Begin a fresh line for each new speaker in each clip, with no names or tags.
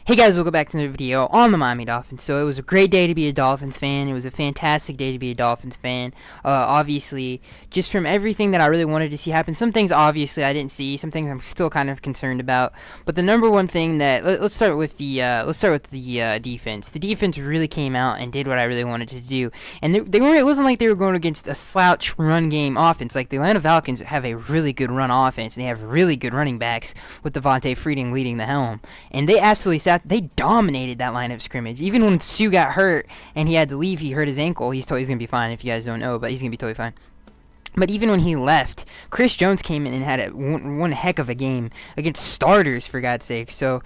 Hey guys, welcome back to another video on the Miami Dolphins. So it was a great day to be a Dolphins fan. It was a fantastic day to be a Dolphins fan. Obviously, just from everything that I really wanted to see happen. Some things obviously I didn't see. Some things I'm still kind of concerned about. But the number one thing that let's start with the defense. The defense really came out and did what I really wanted to do. And they weren't. It wasn't like they were going against a slouch run game offense. Like the Atlanta Falcons have a really good run offense and they have really good running backs with Devontae Freeman leading the helm. And they absolutely they dominated that line of scrimmage. Even when Sue got hurt and he had to leave, he hurt his ankle. He's going to be fine if you guys don't know, but he's going to be totally fine. But even when he left, Chris Jones came in and had one heck of a game against starters, for God's sake. So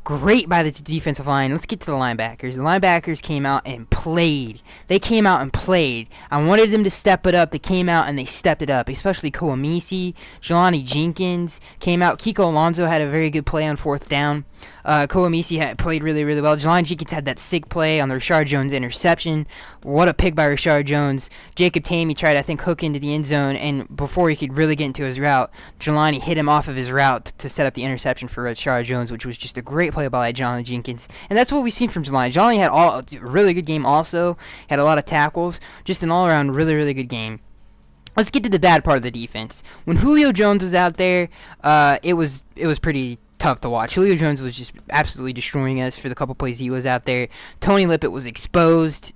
great by the defensive line. Let's get to the linebackers. The linebackers came out and played. They came out and played. I wanted them to step it up. They came out and they stepped it up, especially Koamisi, Jelani Jenkins came out. Kiko Alonso had a very good play on fourth down. Koamisi had played really, really well. Jelani Jenkins had that sick play on the Rashard Jones interception. What a pick by Rashard Jones. Jacob Tamey tried, I think, hook into the end zone, and before he could really get into his route, Jelani hit him off of his route to set up the interception for Rashard Jones, which was just a great play by Jelani Jenkins. And that's what we've seen from Jelani. Jelani had a really good game also. Had a lot of tackles. Just an all-around really, really good game. Let's get to the bad part of the defense. When Julio Jones was out there, it was pretty tough to watch. Julio Jones was just absolutely destroying us for the couple plays he was out there. Tony Lippett was exposed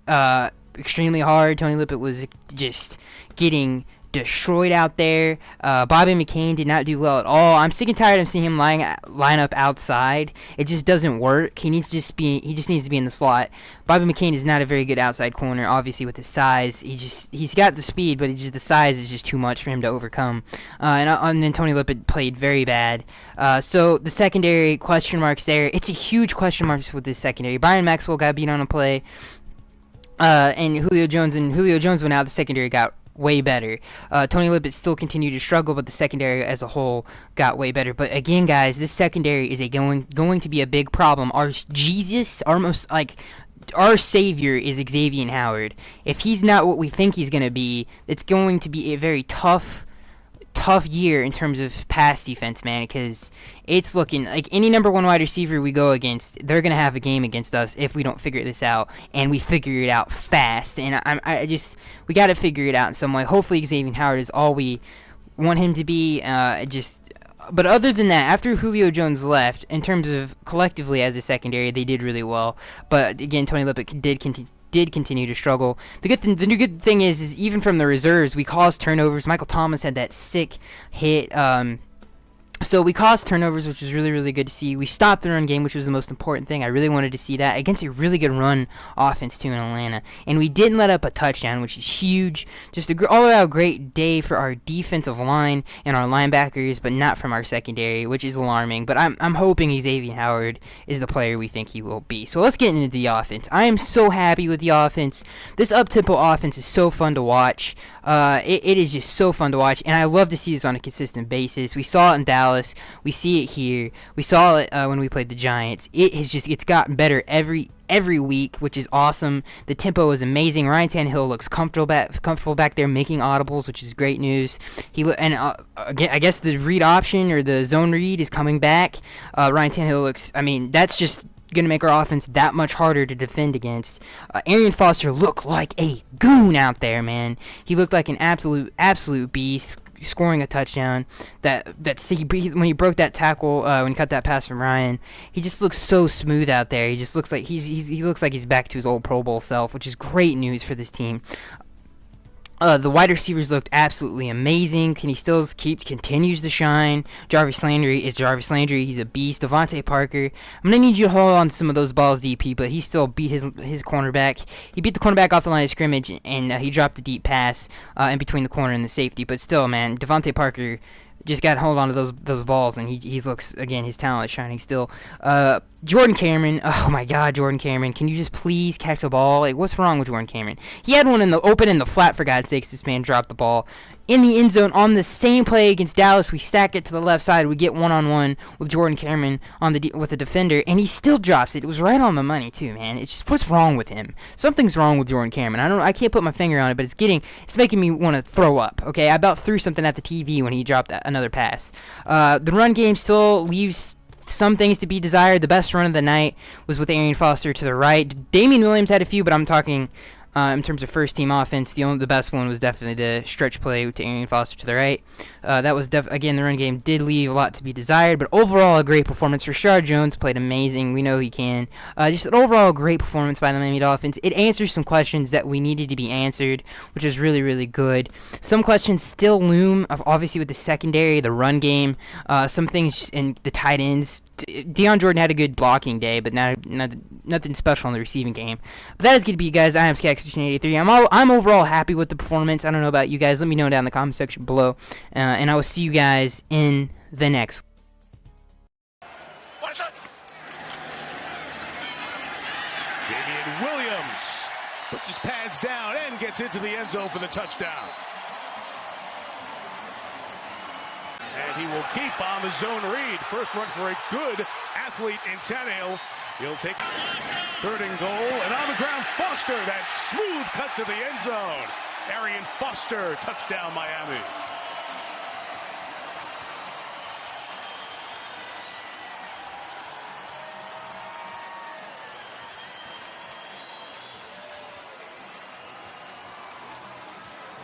extremely hard. Tony Lippett was just getting destroyed out there. Bobby McCain did not do well at all. I'm sick and tired of seeing him line up outside. It just doesn't work. He just needs to be in the slot. Bobby McCain is not a very good outside corner, obviously with his size. He's got the speed, but the size is just too much for him to overcome. And then Tony Lippett played very bad. So the secondary question marks there. It's a huge question mark with this secondary. Byron Maxwell got beat on a play. And Julio Jones went out. The secondary got way better. Tony Lippett still continued to struggle, but the secondary as a whole got way better. But again, guys, this secondary is going to be a big problem. Our savior is Xavier Howard. If he's not what we think he's going to be, it's going to be a very tough year in terms of pass defense, man, because it's looking like any number one wide receiver we go against, they're going to have a game against us if we don't figure this out, and we figure it out fast. And we got to figure it out in some way. Hopefully Xavier Howard is all we want him to be. But other than that, after Julio Jones left, in terms of collectively as a secondary, they did really well. But again, Tony Lippett did continue to struggle. The good thing is even from the reserves, we caused turnovers. Michael Thomas had that sick hit. So we caused turnovers, which was really, really good to see. We stopped the run game, which was the most important thing. I really wanted to see that against a really good run offense, too, in Atlanta. And we didn't let up a touchdown, which is huge. Just an all-out great day for our defensive line and our linebackers, but not from our secondary, which is alarming. But I'm hoping Xavier Howard is the player we think he will be. So let's get into the offense. I am so happy with the offense. This up-tempo offense is so fun to watch. It is just so fun to watch, and I love to see this on a consistent basis. We saw it in Dallas. We see it here. We saw it when we played the Giants. It's gotten better every week, which is awesome. The tempo is amazing. Ryan Tannehill looks comfortable back there making audibles, which is great news. I guess the read option or the zone read is coming back. Ryan Tannehill looks. I mean, that's just going to make our offense that much harder to defend against. Arian Foster looked like a goon out there, man. He looked like an absolute beast, scoring a touchdown. When he broke that tackle, when he cut that pass from Ryan, he just looks so smooth out there. He just looks like he looks like he's back to his old Pro Bowl self, which is great news for this team. The wide receivers looked absolutely amazing. Kenny Stills continues to shine. Jarvis Landry is Jarvis Landry. He's a beast. Devontae Parker, I'm going to need you to hold on to some of those balls, DP, but he still beat his cornerback. He beat the cornerback off the line of scrimmage, and he dropped a deep pass in between the corner and the safety. But still, man, Devontae Parker just got to hold on to those balls, and he looks, again, his talent is shining still. Jordan Cameron, oh my God, Jordan Cameron, can you just please catch the ball? Like, what's wrong with Jordan Cameron? He had one in the open in the flat, for God's sakes. This man dropped the ball in the end zone on the same play against Dallas. We stack it to the left side. We get one-on-one with Jordan Cameron with the defender, and he still drops it. It was right on the money too, man. It's just, what's wrong with him? Something's wrong with Jordan Cameron. I can't put my finger on it, but it's making me want to throw up. Okay, I about threw something at the TV when he dropped another pass. The run game still leaves some things to be desired. The best run of the night was with Arian Foster to the right. Damian Williams had a few, but I'm talking in terms of first-team offense. The best one was definitely the stretch play to Arian Foster to the right. That was again, the run game did leave a lot to be desired, but overall a great performance. Rashard Jones played amazing. We know he can. Just an overall great performance by the Miami Dolphins. It answers some questions that we needed to be answered, which is really, really good. Some questions still loom, obviously with the secondary, the run game, some things in the tight ends. Deion Jordan had a good blocking day, but nothing special in the receiving game. But that is going to be, guys. I am Skag1683. I'm overall happy with the performance. I don't know about you guys. Let me know down in the comment section below. And I will see you guys in the next one.
Damian Williams puts his pads down and gets into the end zone for the touchdown. And he will keep on the zone read. First run for a good athlete in Tannehill. He'll take 3rd and goal. And on the ground, Foster. That smooth cut to the end zone. Arian Foster, touchdown Miami.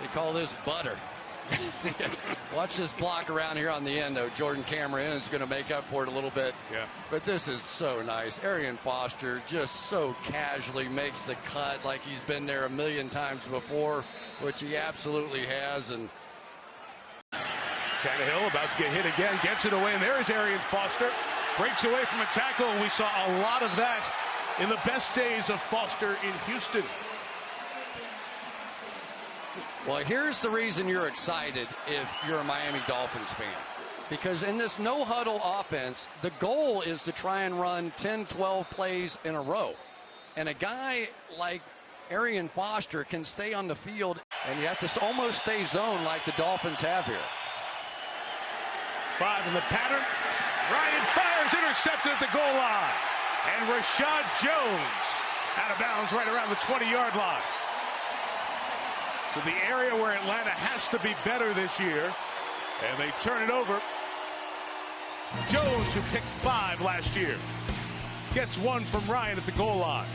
They call this butter. Watch this block around here on the end, though. Jordan Cameron is going to make up for it a little bit.
Yeah.
But this is so nice. Arian Foster just so casually makes the cut like he's been there a million times before, which he absolutely has. And
Tannehill about to get hit again, gets it away, and there is Arian Foster. Breaks away from a tackle, and we saw a lot of that in the best days of Foster in Houston.
Well, here's the reason you're excited if you're a Miami Dolphins fan. Because in this no-huddle offense, the goal is to try and run 10, 12 plays in a row. And a guy like Arian Foster can stay on the field, and you have to almost stay zone like the Dolphins have here.
5 in the pattern. Ryan fires, intercepted at the goal line. And Rashard Jones out of bounds right around the 20-yard line. To the area where Atlanta has to be better this year. And they turn it over. Jones, who picked 5 last year, gets 1 from Ryan at the goal line.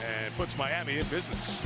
And puts Miami in business.